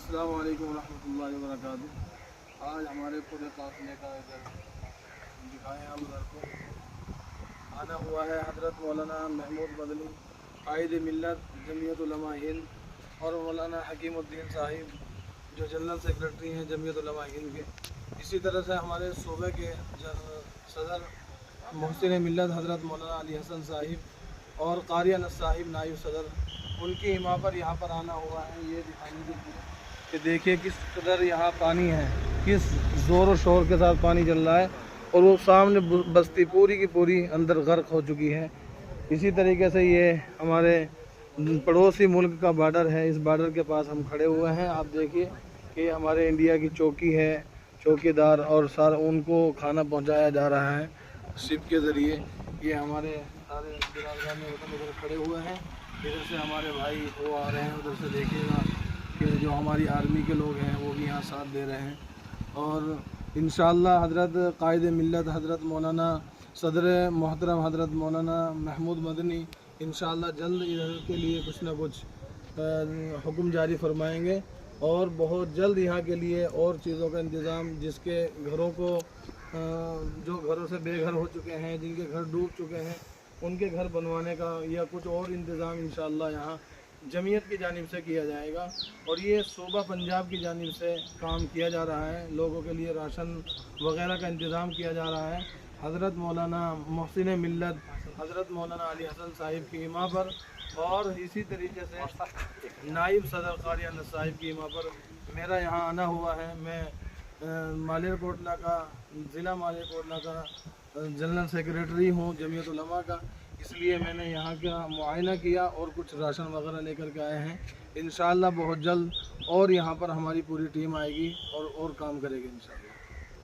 अस्सलाम वालेकुम रहमतुल्लाहि व बरकातुहू। आज हमारे पूरे काफ़िले का इधर दिखाएँ हम उधर को आना हुआ है हज़रत मौलाना महमूद मदनी कायद मिल्लत जमीयत उलमा हिंद और मौलाना हकीमुद्दीन साहिब जो जनरल सेक्रेटरी हैं जमीयत उलमा हिंद के। इसी तरह से हमारे सूबे के सदर मोहसिन मिल्लत हज़रत मौलाना अली हसन साहिब और कारी अनस साहिब नायब सदर, उनकी हिमा पर यहाँ पर आना हुआ है। ये दिखाने के लिए कि देखिए किस कदर यहाँ पानी है, किस ज़ोर और शोर के साथ पानी चल रहा है और वो सामने बस्ती पूरी की पूरी अंदर गर्क हो चुकी है। इसी तरीके से ये हमारे पड़ोसी मुल्क का बॉर्डर है, इस बॉर्डर के पास हम खड़े हुए हैं। आप देखिए कि हमारे इंडिया की चौकी है, चौकीदार और सार उनको खाना पहुंचाया जा रहा है शिप के ज़रिए। ये हमारे सारे बिरादरान उधर खड़े हुए हैं, इधर से हमारे भाई वो आ रहे हैं, उधर से देखिएगा कि जो हमारी आर्मी के लोग हैं वो भी यहाँ साथ दे रहे हैं। और इंशाअल्लाह हज़रत कायद मिल्लत हज़रत मौलाना सदर मोहतरम हज़रत मौलाना महमूद मदनी इंशाअल्लाह जल्द इधर के लिए कुछ ना कुछ हुक्म जारी फरमाएंगे और बहुत जल्द यहाँ के लिए और चीज़ों का इंतज़ाम, जिसके घरों को जो घरों से बेघर हो चुके हैं, जिनके घर डूब चुके हैं, उनके घर बनवाने का या कुछ और इंतज़ाम इंशाअल्लाह यहाँ जमीयत की जानिब से किया जाएगा। और ये सूबा पंजाब की जानिब से काम किया जा रहा है, लोगों के लिए राशन वगैरह का इंतज़ाम किया जा रहा है। हज़रत मौलाना मोहसिन मिल्लत हज़रत मौलाना अली हसन साहिब की इमा पर और इसी तरीके से नाइब सदर कारी अनस साहिब की इमा पर मेरा यहाँ आना हुआ है। मैं मालेरकोटला का ज़िला मालेरकोटला का जनरल सेक्रेटरी हूँ जमीयत उलमा का, इसलिए मैंने यहाँ का मुआयना किया और कुछ राशन वगैरह लेकर के आए हैं। इंशाअल्लाह बहुत जल्द और यहाँ पर हमारी पूरी टीम आएगी और काम करेगी इंशाअल्लाह।